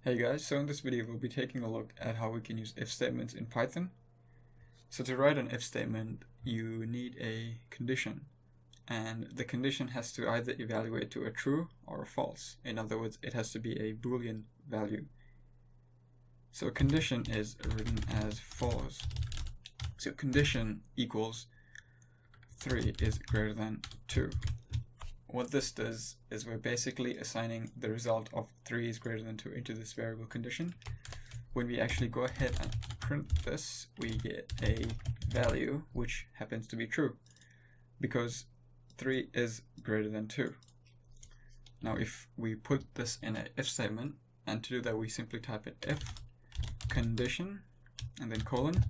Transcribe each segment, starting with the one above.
Hey guys, so in this video we'll be taking a look at how we can use if statements in Python. So to write an if statement, you need a condition, and the condition has to either evaluate to a true or a false. In other words, it has to be a Boolean value. So a condition is written as follows. So condition equals 3 is greater than 2. What this does is we're basically assigning the result of 3 is greater than 2 into this variable condition. When we actually go ahead and print this, we get a value which happens to be true because 3 is greater than 2. Now if we put this in an if statement, and to do that we simply type in if condition and then colon,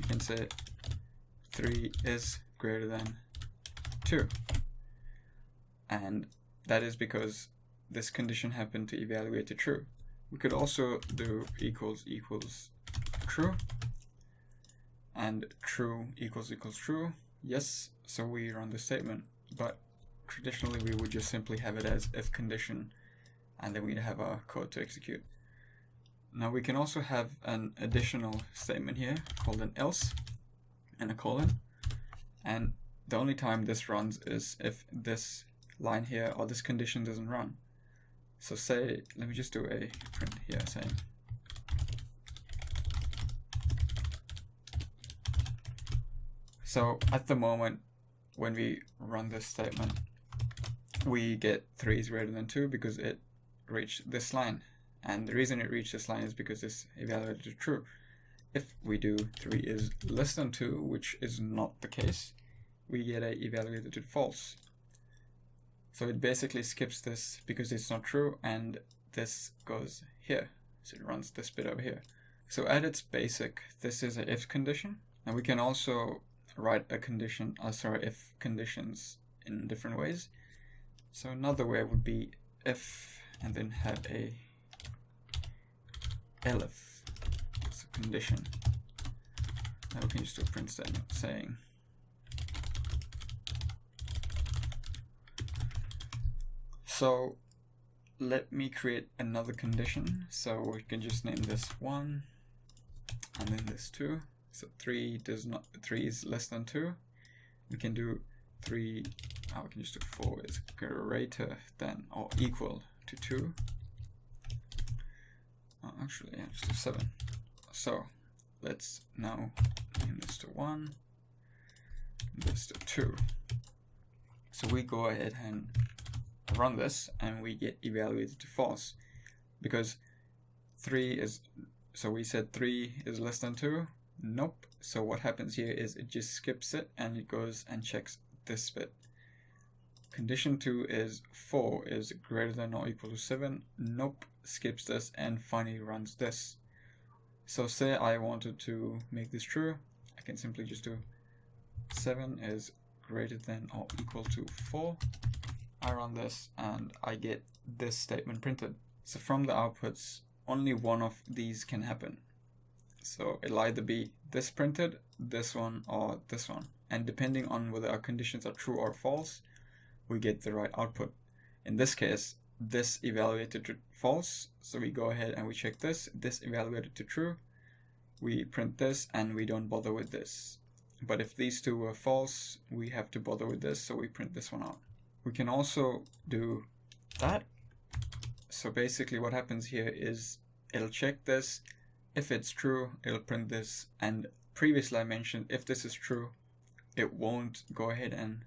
you can say 3 is greater than 2. And that is because this condition happened to evaluate to true. We could also do equals true and true equals true. Yes, so we run the statement, but traditionally we would just simply have it as if condition and then we'd have our code to execute. Now we can also have an additional statement here called an else and a colon, and the only time this runs is if this line here or this condition doesn't run. So say, let me just do a print here saying so at the moment when we run this statement, we get 3 is greater than 2 because it reached this line, and the reason it reached this line is because this evaluated to true. If we do 3 is less than 2, which is not the case, we get a evaluated to false. So it basically skips this because it's not true, and this goes here. So it runs this bit over here. So at its basic, this is an if condition, and we can also write a condition, if conditions in different ways. So another way would be if and then have a Elif, so condition. Now we can just do a print statement saying so let me create another condition. So we can just name this 1 and then this 2. So 3 is less than 2. We can do 3, we can just do 4 is greater than or equal to 2. Actually, yeah, just do 7. So let's now name this to 1, this to 2. So we go ahead and run this and we get evaluated to false because 3 is, so we said 3 is less than 2. Nope. So what happens here is it just skips it and it goes and checks this bit. Condition 2 is 4 is greater than or equal to 7. Nope. Skips this and finally runs this. So say I wanted to make this true, I can simply just do 7 is greater than or equal to 4. I run this and I get this statement printed. So from the outputs, only one of these can happen. So it'll either be this printed, this one, or this one. And depending on whether our conditions are true or false, we get the right output. In this case, this evaluated to false. So we go ahead and we check this. This evaluated to true. We print this and we don't bother with this. But if these two were false, we have to bother with this. So we print this one out. We can also do that. So basically what happens here is it'll check this. If it's true, it'll print this. And previously I mentioned if this is true, it won't go ahead and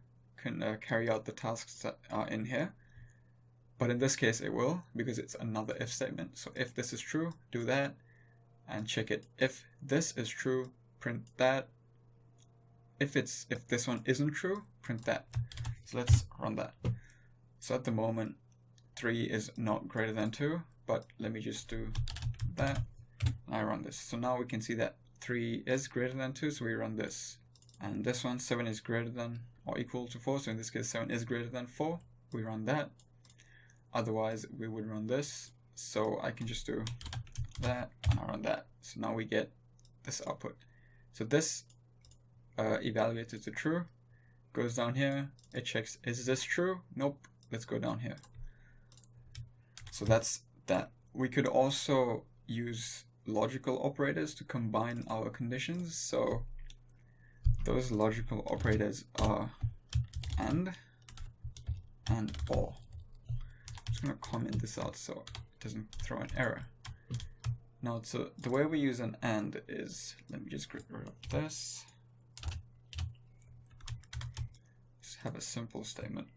carry out the tasks that are in here. But in this case it will, because it's another if statement. So if this is true, do that and check it. If this is true, print that. If this one isn't true, print that. So let's run that. So at the moment 3 is not greater than 2, but let me just do that and I run this. So now we can see that 3 is greater than 2, so we run this. And this one, 7 is greater than or equal to 4, so in this case 7 is greater than 4, we run that. Otherwise we would run this. So I can just do that and I run that. So now we get this output. So this evaluated to true, goes down here, it checks, is this true? Nope. Let's go down here. So that's that. we could also use logical operators to combine our conditions. So those logical operators are and or. I'm just going to comment this out so it doesn't throw an error. Now, so the way we use an and is, let me just get rid of this. Just have a simple statement.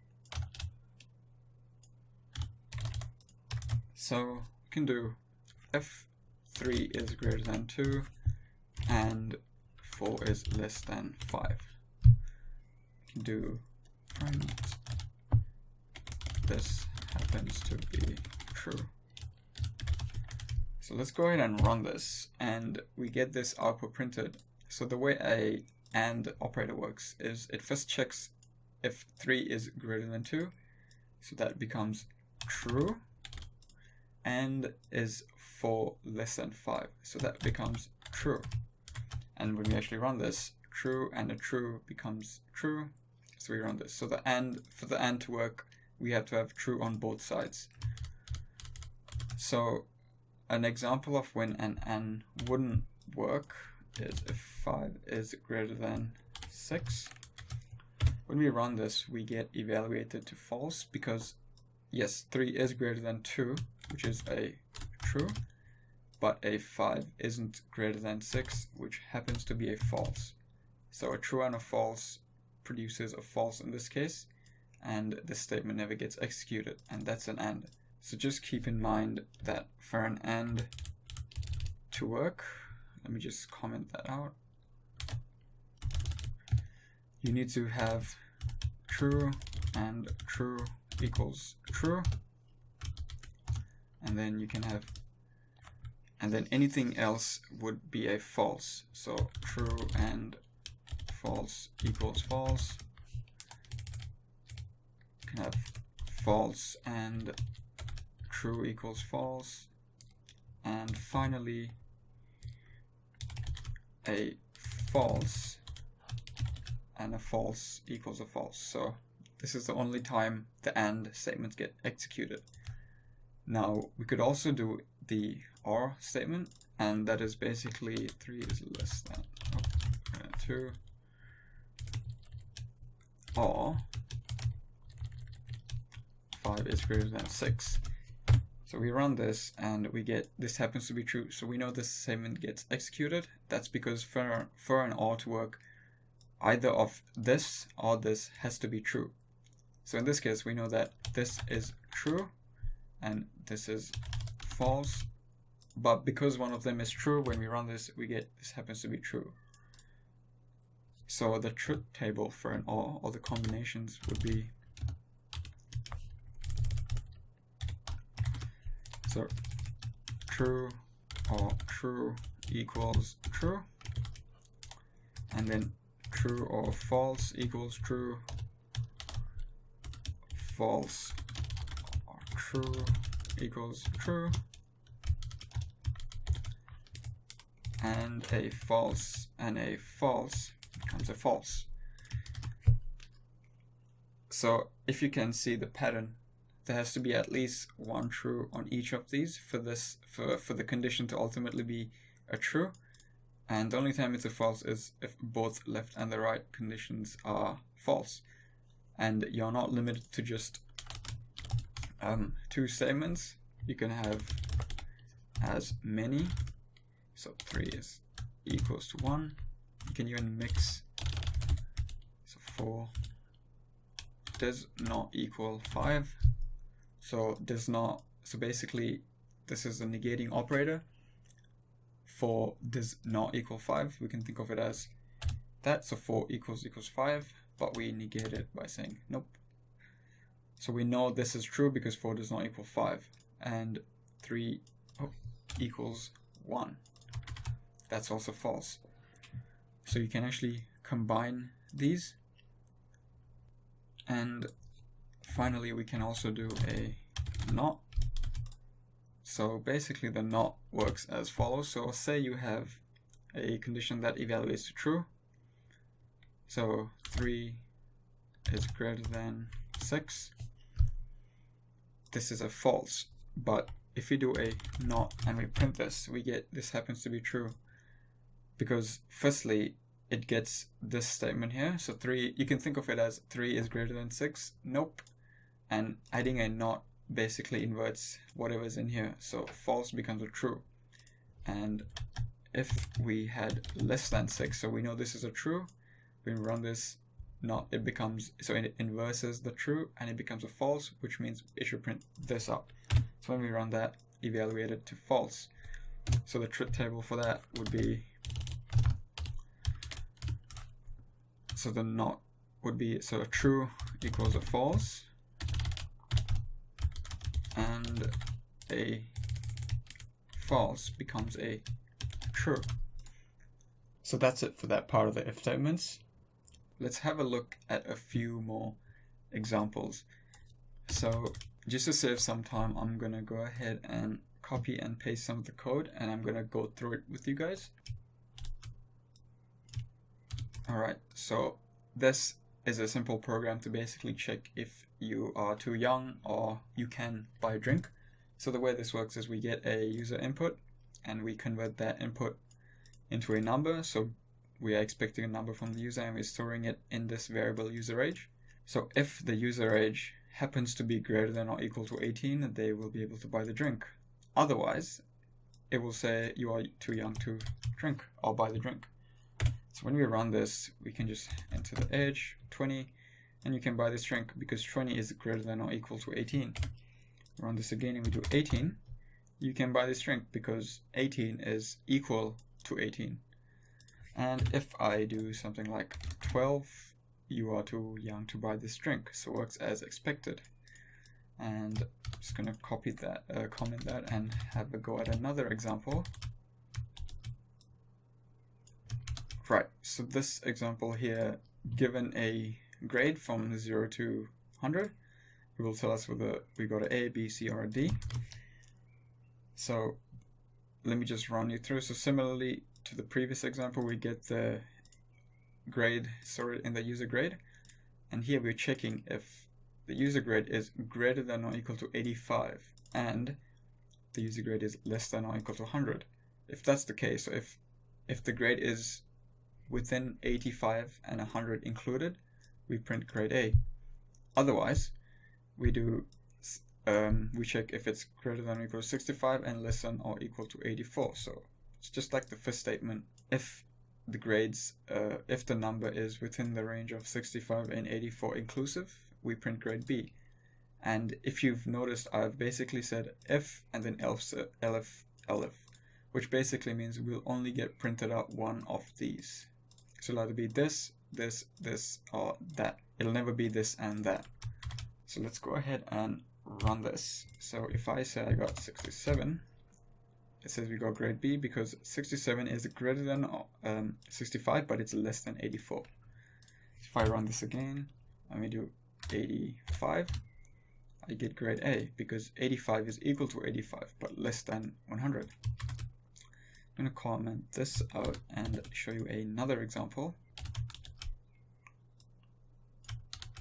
So we can do if 3 is greater than 2 and 4 is less than 5. We can do print this happens to be true. So let's go ahead and run this, and we get this output printed. So the way a AND operator works is it first checks if 3 is greater than 2, so that becomes true, and is 4 less than 5, so that becomes true. And when we actually run this, true and a true becomes true, so we run this. So the AND, for the AND to work, we have to have true on both sides. So an example of when an AND wouldn't work is if 5 is greater than 6. When we run this, we get evaluated to false because, yes, 3 is greater than 2, which is a true, but a 5 isn't greater than 6, which happens to be a false. So a true and a false produces a false in this case, and this statement never gets executed, and that's an AND. So just keep in mind that for an AND to work, let me just comment that out. You need to have true and true equals true. And then you can have, and then anything else would be a false. So true and false equals false. You can have false and true equals false, and finally a false and a false equals a false. So this is the only time the AND statements get executed. Now we could also do the OR statement, and that is basically 3 is less than 2 or 5 is greater than 6. So we run this and we get this happens to be true. So we know this statement gets executed. That's because for an OR to work, either of this or this has to be true. So in this case, we know that this is true and this is false. But because one of them is true, when we run this, we get this happens to be true. So the truth table for an OR, or the combinations, would be so true or true equals true, and then true or false equals true, false or true equals true, and a false becomes a false. So if you can see the pattern, there has to be at least one true on each of these for the condition to ultimately be a true. And the only time it's a false is if both left and the right conditions are false. And you're not limited to just 2 statements. You can have as many. So 3 is equals to 1. You can even mix. So 4 does not equal 5. So does not, so basically this is a negating operator for does not equal 5. We can think of it as that. So 4 equals 5, but we negate it by saying nope. So we know this is true because 4 does not equal 5, and 3 equals 1. That's also false. So you can actually combine these. And finally, we can also do a not. So basically the not works as follows. So say you have a condition that evaluates to true. So 3 is greater than 6. This is a false, but if we do a not and we print this, we get this happens to be true. Because firstly, it gets this statement here. So 3, you can think of it as 3 is greater than 6. Nope. And adding a not basically inverts whatever's in here. So false becomes a true. And if we had less than 6, so we know this is a true, when we run this not, it becomes, so it inverses the true and it becomes a false, which means it should print this out. So when we run that, evaluate it to false. So the truth table for that would be, so the not would be, so a true equals a false, and a false becomes a true. So that's it for that part of the if statements. Let's have a look at a few more examples. So just to save some time, I'm gonna go ahead and copy and paste some of the code, and I'm gonna go through it with you guys. Alright, so this is a simple program to basically check if you are too young or you can buy a drink. So the way this works is we get a user input and we convert that input into a number. So we are expecting a number from the user and we're storing it in this variable user age. So if the user age happens to be greater than or equal to 18, they will be able to buy the drink. Otherwise, it will say you are too young to drink or buy the drink. So when we run this, we can just enter the age, 20, and you can buy this drink because 20 is greater than or equal to 18. Run this again and we do 18. You can buy this drink because 18 is equal to 18. And if I do something like 12, you are too young to buy this drink. So it works as expected. And I'm just going to copy that, comment that, and have a go at another example. Right, so this example here, given a grade from 0 to 100, it will tell us whether we got an A, B, C, or a D. So let me just run you through. So similarly to the previous example, we get the grade sorted in the user grade. And here we're checking if the user grade is greater than or equal to 85 and the user grade is less than or equal to 100. If that's the case, so if the grade is within 85 and 100 included, we print grade A. Otherwise, we do we check if it's greater than or equal to 65 and less than or equal to 84. So it's just like the first statement. If the grades, if the number is within the range of 65 and 84 inclusive, we print grade B. And if you've noticed, I've basically said if and then elif, which basically means we'll only get printed out one of these. So it'll either be this, this, this, or that. It'll never be this and that. So let's go ahead and run this. So if I say I got 67, it says we got grade B because 67 is greater than 65, but it's less than 84. So if I run this again, and we do 85, I get grade A because 85 is equal to 85, but less than 100. I'm going to comment this out and show you another example.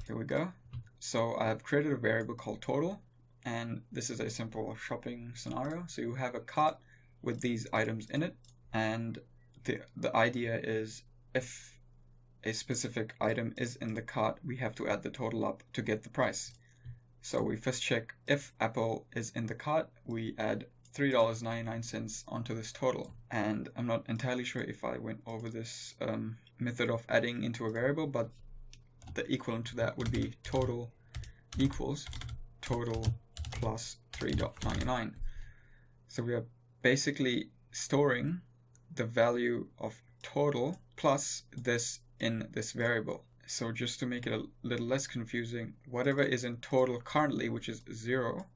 Here we go. So I have created a variable called total, and this is a simple shopping scenario. So you have a cart with these items in it, and the idea is if a specific item is in the cart, we have to add the total up to get the price. So we first check if apple is in the cart, we add $3.99 onto this total. And I'm not entirely sure if I went over this method of adding into a variable, but the equivalent to that would be total equals total plus $3.99. So we are basically storing the value of total plus this in this variable. So just to make it a little less confusing, whatever is in total currently, which is 0,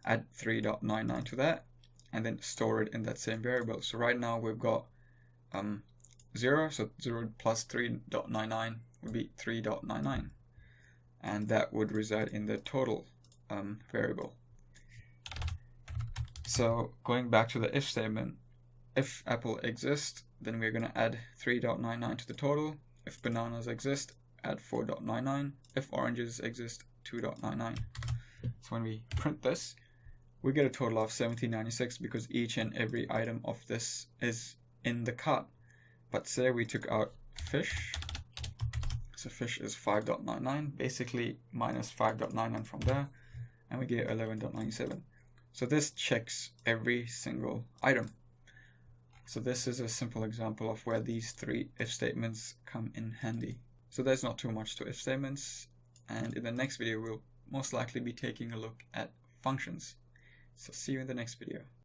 add 3.99 to that, and then store it in that same variable. So right now we've got 0, so 0 plus 3.99 would be 3.99, and that would reside in the total variable. So going back to the if statement, if apple exists, then we're going to add 3.99 to the total. If bananas exist, add 4.99. If oranges exist, 2.99. So when we print this, we get a total of 1796 because each and every item of this is in the cart. But say we took out fish, so fish is 5.99, basically minus 5.99 from there, and we get 11.97. So this checks every single item. So this is a simple example of where these three if statements come in handy. So there's not too much to if statements, and in the next video we'll most likely be taking a look at functions. So see you in the next video.